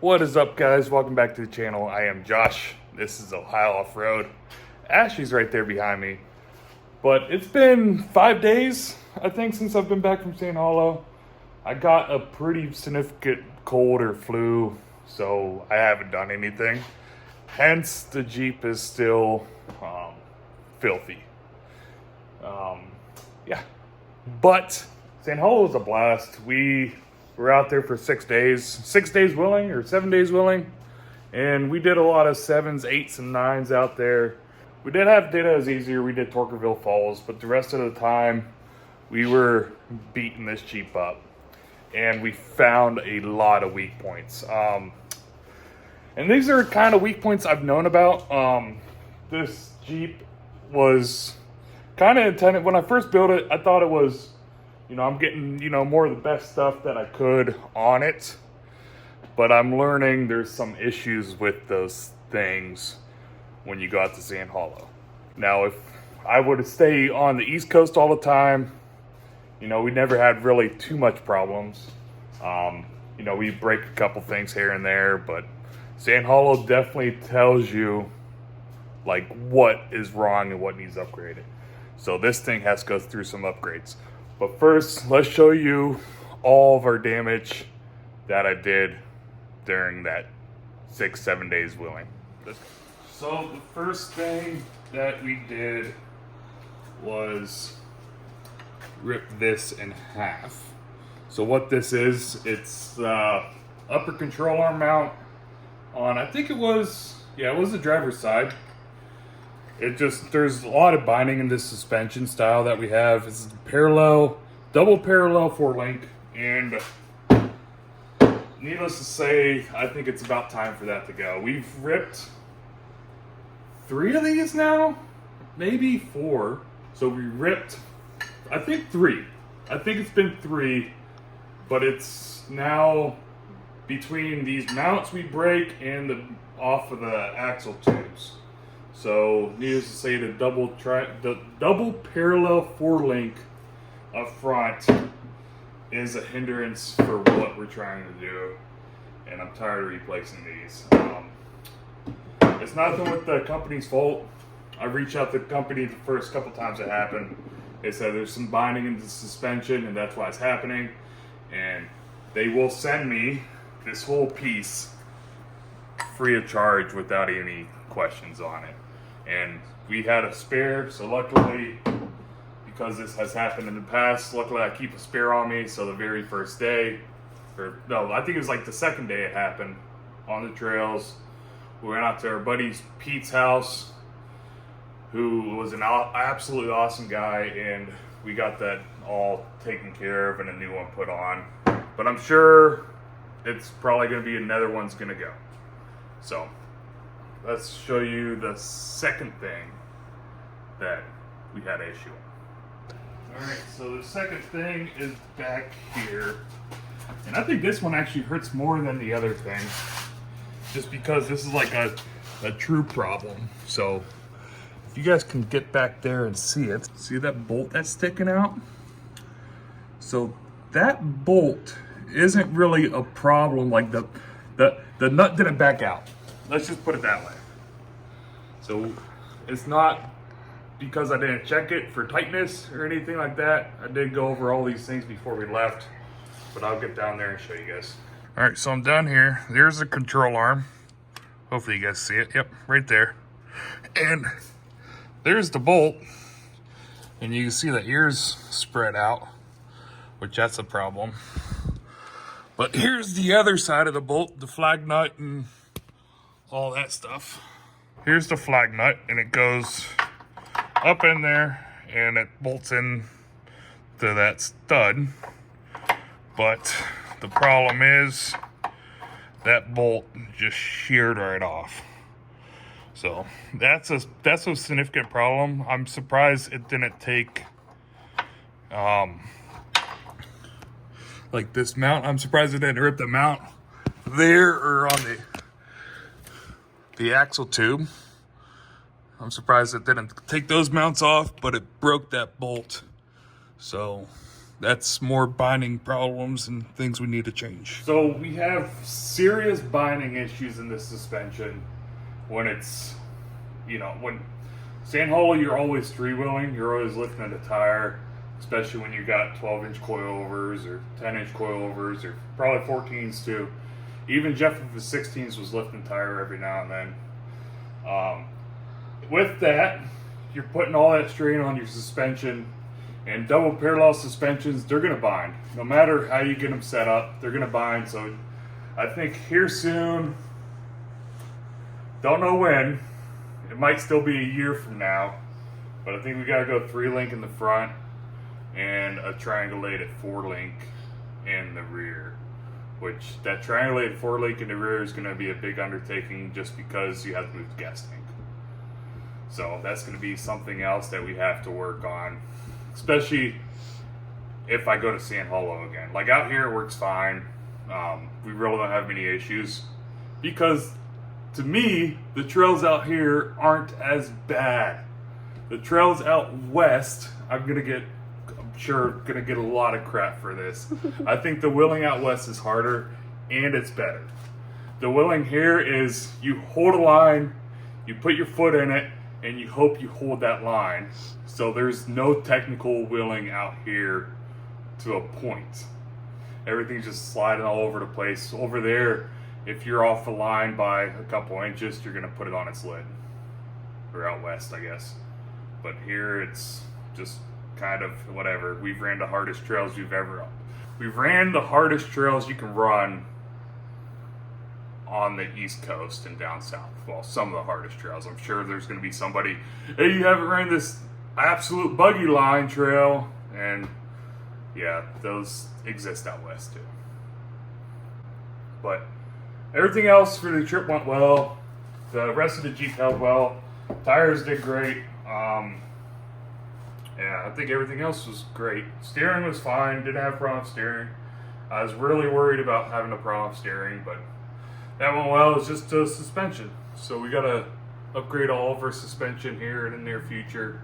What is up, guys? Welcome back to the channel. I am Josh. This is Ohio Off-Road. Ashley's right there behind me. But it's been 5 days, I think, since I've been back from Sandhollow. I got a pretty significant cold or flu, so I haven't done anything. Hence, the Jeep is still filthy. Yeah. But Sandhollow was a blast. We were out there for 6 days. 6 days willing, or 7 days willing. And we did a lot of 7s, 8s, and 9s out there. We did have data as easier. We did Torkerville Falls, but the rest of the time, we were beating this Jeep up. And we found a lot of weak points. And these are kind of weak points I've known about. This Jeep was kind of intended, when I first built it, I thought it was, I'm getting, more of the best stuff that I could on it. But I'm learning there's some issues with those things when you go out to Sandhollow. Now, if I were to stay on the East Coast all the time, we never had really too much problems. We break a couple things here and there, but Sandhollow definitely tells you, what is wrong and what needs upgraded. So this thing has to go through some upgrades. But first, let's show you all of our damage that I did during that 6-7 days wheeling. So the first thing that we did was rip this in half. So what this is, it's upper control arm mount on, I think it was the driver's side. There's a lot of binding in this suspension style that we have. It's double parallel 4-link, and needless to say, I think it's about time for that to go. We've ripped 3 of these now, maybe 4. So we ripped, I think 3. I think it's been 3, but it's now between these mounts we break and off of the axle tubes. So, needless to say, the double parallel 4-link up front is a hindrance for what we're trying to do, and I'm tired of replacing these. It's nothing with the company's fault. I reached out to the company the first couple times it happened. They said there's some binding in the suspension, and that's why it's happening. And they will send me this whole piece free of charge without any questions on it. And we had a spare, so luckily, because this has happened in the past, luckily I keep a spare on me. So the very first day, I think it was the second day it happened on the trails, we went out to our buddy Pete's house, who was an absolutely awesome guy, and we got that all taken care of and a new one put on. But I'm sure it's probably going to be another one's going to go. So let's show you the second thing that we had an issue with. Alright, so the second thing is back here. And I think this one actually hurts more than the other thing, just because this is a true problem. So if you guys can get back there and see it, see that bolt that's sticking out? So that bolt isn't really a problem, the nut didn't back out. Let's just put it that way. So it's not because I didn't check it for tightness or anything like that. I did go over all these things before we left, but I'll get down there and show you guys. All right, so I'm down here. There's the control arm. Hopefully you guys see it. Yep, right there. And there's the bolt. And you can see the ears spread out, which that's a problem. But here's the other side of the bolt, the flag nut and all that stuff. Here's the flag nut, and it goes up in there and it bolts in to that stud. But the problem is that bolt just sheared right off. So that's a significant problem. I'm surprised it didn't take this mount. I'm surprised it didn't rip the mount there or on the axle tube. I'm surprised it didn't take those mounts off, but it broke that bolt. So that's more binding problems and things we need to change. So we have serious binding issues in this suspension when it's, when Sandhollow, you're always three-wheeling, you're always lifting at a tire, especially when you got 12-inch coilovers or 10-inch coilovers or probably 14s too. Even Jeff with his 16s was lifting tire every now and then. With that, you're putting all that strain on your suspension, and double parallel suspensions, they're going to bind. No matter how you get them set up, they're going to bind. So I think here soon, don't know when, it might still be a year from now, but I think we got to go 3-link in the front and a triangulated 4-link in the rear. Which that triangulated 4-link in the rear is going to be a big undertaking just because you have to move the gas tank. So that's going to be something else that we have to work on, especially if I go to Sandhollow again. Like out here it works fine. We really don't have many issues because to me, the trails out here aren't as bad. The trails out west, I'm sure gonna get a lot of crap for this. I think the wheeling out west is harder and it's better. The wheeling here is you hold a line, you put your foot in it, and you hope you hold that line. So there's no technical wheeling out here to a point. Everything's just sliding all over the place. Over there, if you're off the line by a couple inches, you're gonna put it on its lid. Or out west, I guess. But here it's just kind of whatever. We've ran the hardest trails you can run on the East Coast and down south. Well, some of the hardest trails. I'm sure there's going to be somebody, hey, you haven't ran this absolute buggy line trail. And yeah, those exist out west too. But everything else for the trip went well. The rest of the Jeep held well. Tires did great. Yeah, I think everything else was great. Steering was fine. Didn't have a problem with steering. I was really worried about having a problem with steering, but that went well. It's just a suspension. So we got to upgrade all of our suspension here in the near future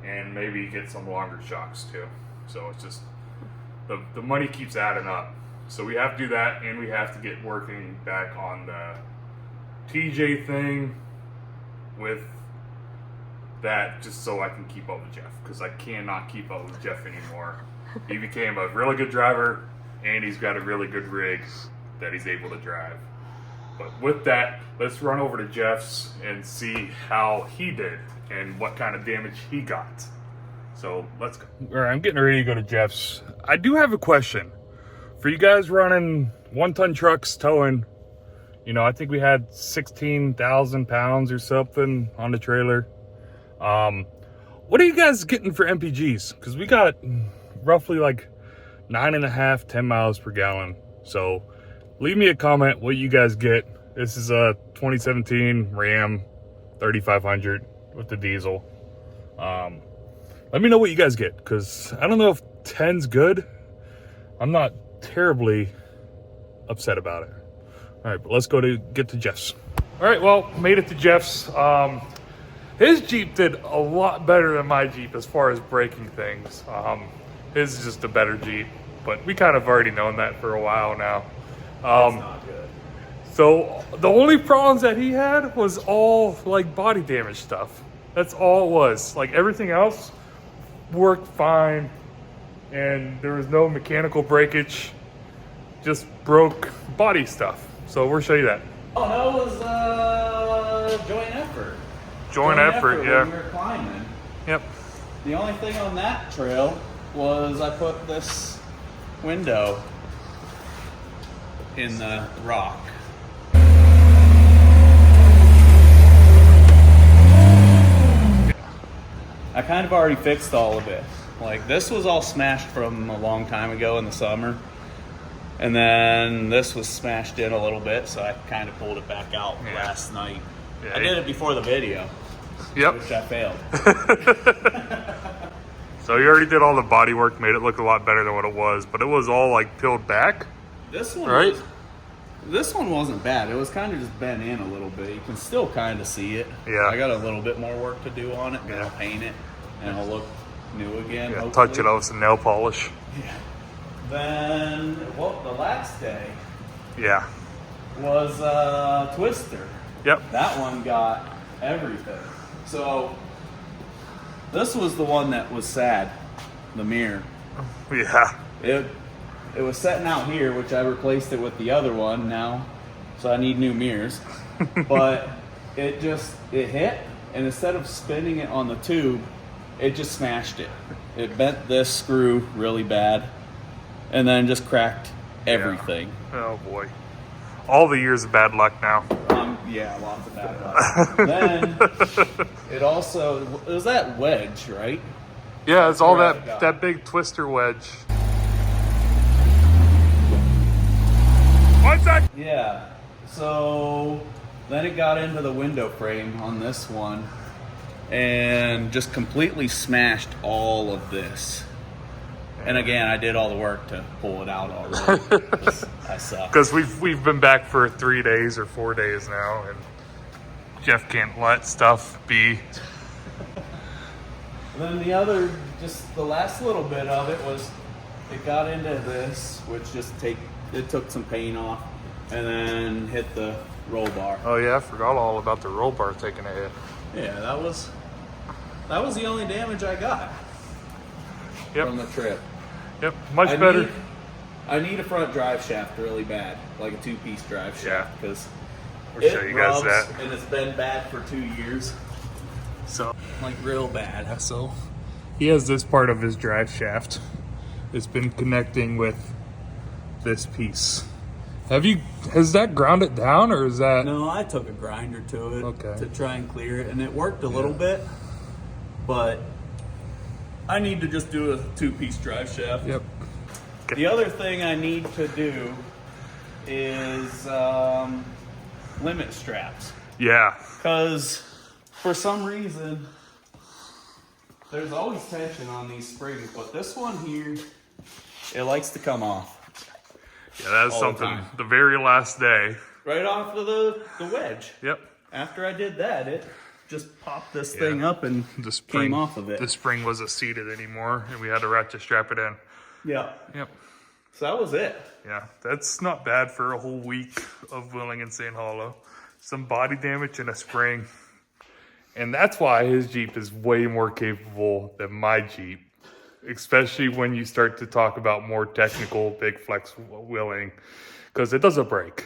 and maybe get some longer shocks too. So it's just, the money keeps adding up. So we have to do that, and we have to get working back on the TJ thing with that, just so I can keep up with Jeff, because I cannot keep up with Jeff anymore. He became a really good driver, and he's got a really good rig that he's able to drive. But with that, let's run over to Jeff's and see how he did and what kind of damage he got. So let's go. All right, I'm getting ready to go to Jeff's. I do have a question for you guys running 1-ton trucks towing. I think we had 16,000 pounds or something on the trailer. What are you guys getting for MPGs? Because we got roughly like 9.5, 10 miles per gallon. So leave me a comment what you guys get. This is a 2017 Ram 3500 with the diesel. Let me know what you guys get, because I don't know if 10's good. I'm not terribly upset about it. All right, but let's get to Jeff's. All right, well, made it to Jeff's. His Jeep did a lot better than my Jeep as far as braking things. His is just a better Jeep, but we kind of already known that for a while now. That's not good. So the only problems that he had was all like body damage stuff. That's all it was. Like everything else worked fine, and there was no mechanical breakage, just broke body stuff. So we'll show you that. Oh, that was joint effort. Joint effort, yeah. When we were climbing. Yep. The only thing on that trail was I put this window in the rock. I kind of already fixed all of it. Like, this was all smashed from a long time ago in the summer. And then this was smashed in a little bit, so I kind of pulled it back out last night. Yeah, I did it before the video. Yep. Which I failed. So you already did all the body work, made it look a lot better than what it was, but it was all like peeled back. This one, right? This one wasn't bad. It was kind of just bent in a little bit. You can still kind of see it. Yeah. I got a little bit more work to do on it. Yeah. I'll paint it, and it'll look new again. Yeah, touch it up with some nail polish. Yeah. Then, well, the last day Yeah. was Twister. Yep. That one got everything. So this was the one that was sad. The mirror. Yeah. It was sitting out here, which I replaced it with the other one now, so I need new mirrors. But it hit, and instead of spinning it on the tube, it just smashed it. It bent this screw really bad, and then just cracked everything. Yeah. Oh boy. All the years of bad luck now. Yeah, lots of bad luck. Then it was that wedge, right? Yeah, it's all Where I got that big twister wedge. What's that? Yeah. So then it got into the window frame on this one and just completely smashed all of this. And again, I did all the work to pull it out already. I suck. Because we've been back for 3 days or 4 days now, and Jeff can't let stuff be. Then just the last little bit of it was, it got into this, which it took some paint off, and then hit the roll bar. Oh yeah, I forgot all about the roll bar taking a hit. Yeah, that was the only damage I got from the trip. Yep, much better. I need a front drive shaft really bad, like a 2-piece drive shaft, because We'll show you guys that. and it's been bad for 2 years, So like real bad. So he has this part of his drive shaft. It's been connecting with this piece. Has that ground it down, or is that? No, I took a grinder to it Okay. to try and clear it, and it worked a little bit, but I need to just do a 2-piece drive shaft. Yep. The other thing I need to do is limit straps, Yeah. because for some reason there's always tension on these springs, but this one here, it likes to come off Yeah, that's all the something. time. The very last day. right off of the wedge. Yep. After I did that, it just popped this thing up and The spring came off of it. The spring wasn't seated anymore, and we had to ratchet strap it in. Yeah. Yep. So that was it. Yeah, that's not bad for a whole week of wheeling in Sandhollow. Some body damage and a spring. And that's why his Jeep is way more capable than my Jeep, especially when you start to talk about more technical big flex wheeling, because it doesn't break.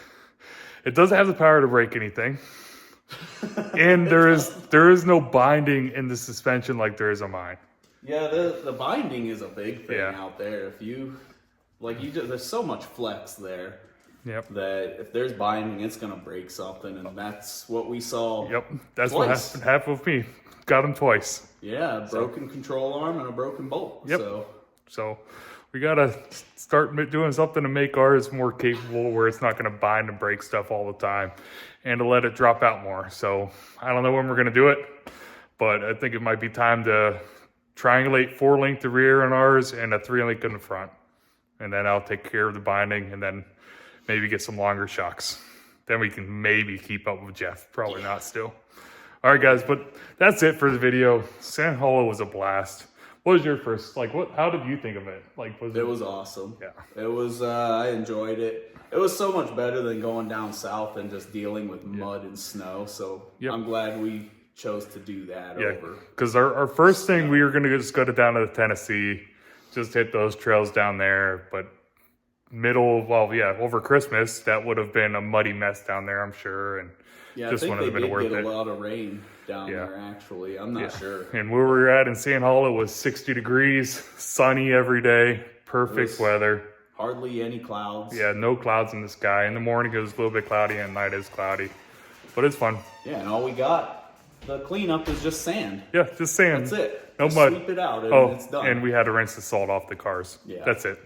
It doesn't have the power to break anything. And there is no binding in the suspension like there is on mine. Yeah, the binding is a big thing Yeah. out there. If you there's so much flex there Yep. that if there's binding, it's gonna break something, and that's what we saw. Yep. That's Twice. what happened with me. Got him twice. Yeah, a broken control arm and a broken bolt. Yep. So we gotta start doing something to make ours more capable, where it's not gonna bind and break stuff all the time, and to let it drop out more. So I don't know when we're gonna do it, but I think it might be time to triangulate 4-link the rear on ours and a 3-link in the front, and then I'll take care of the binding, and then maybe get some longer shocks. Then we can maybe keep up with Jeff. Probably not still. All right, guys, but that's it for the video. Sandhollow was a blast. What was your first, how did you think of it? It was awesome. Yeah. It was, I enjoyed it. It was so much better than going down south and just dealing with mud and snow. So Yep. I'm glad we chose to do that Yeah, over. because our first thing, we were going to just go down to the Tennessee, just hit those trails down there. But over Christmas, that would have been a muddy mess down there, I'm sure. And Yeah, just I think wouldn't they have been did worth get it. a lot of rain down Yeah. there, actually. I'm not sure. And where we were at in Sandhollow was 60 degrees, sunny every day, perfect weather. Hardly any clouds. Yeah, no clouds in the sky. In the morning, it was a little bit cloudy, and at night it's cloudy. But it's fun. Yeah, and all we got, the cleanup is just sand. Yeah, just sand. That's it. No Just mud. Sweep it out and it's done. and we had to rinse the salt off the cars. Yeah. That's it.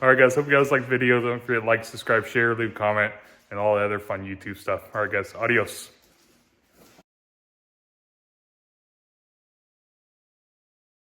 All right, guys. Hope you guys liked the video. Don't forget to like, subscribe, share, leave a comment, and all the other fun YouTube stuff. All right, guys. Adios.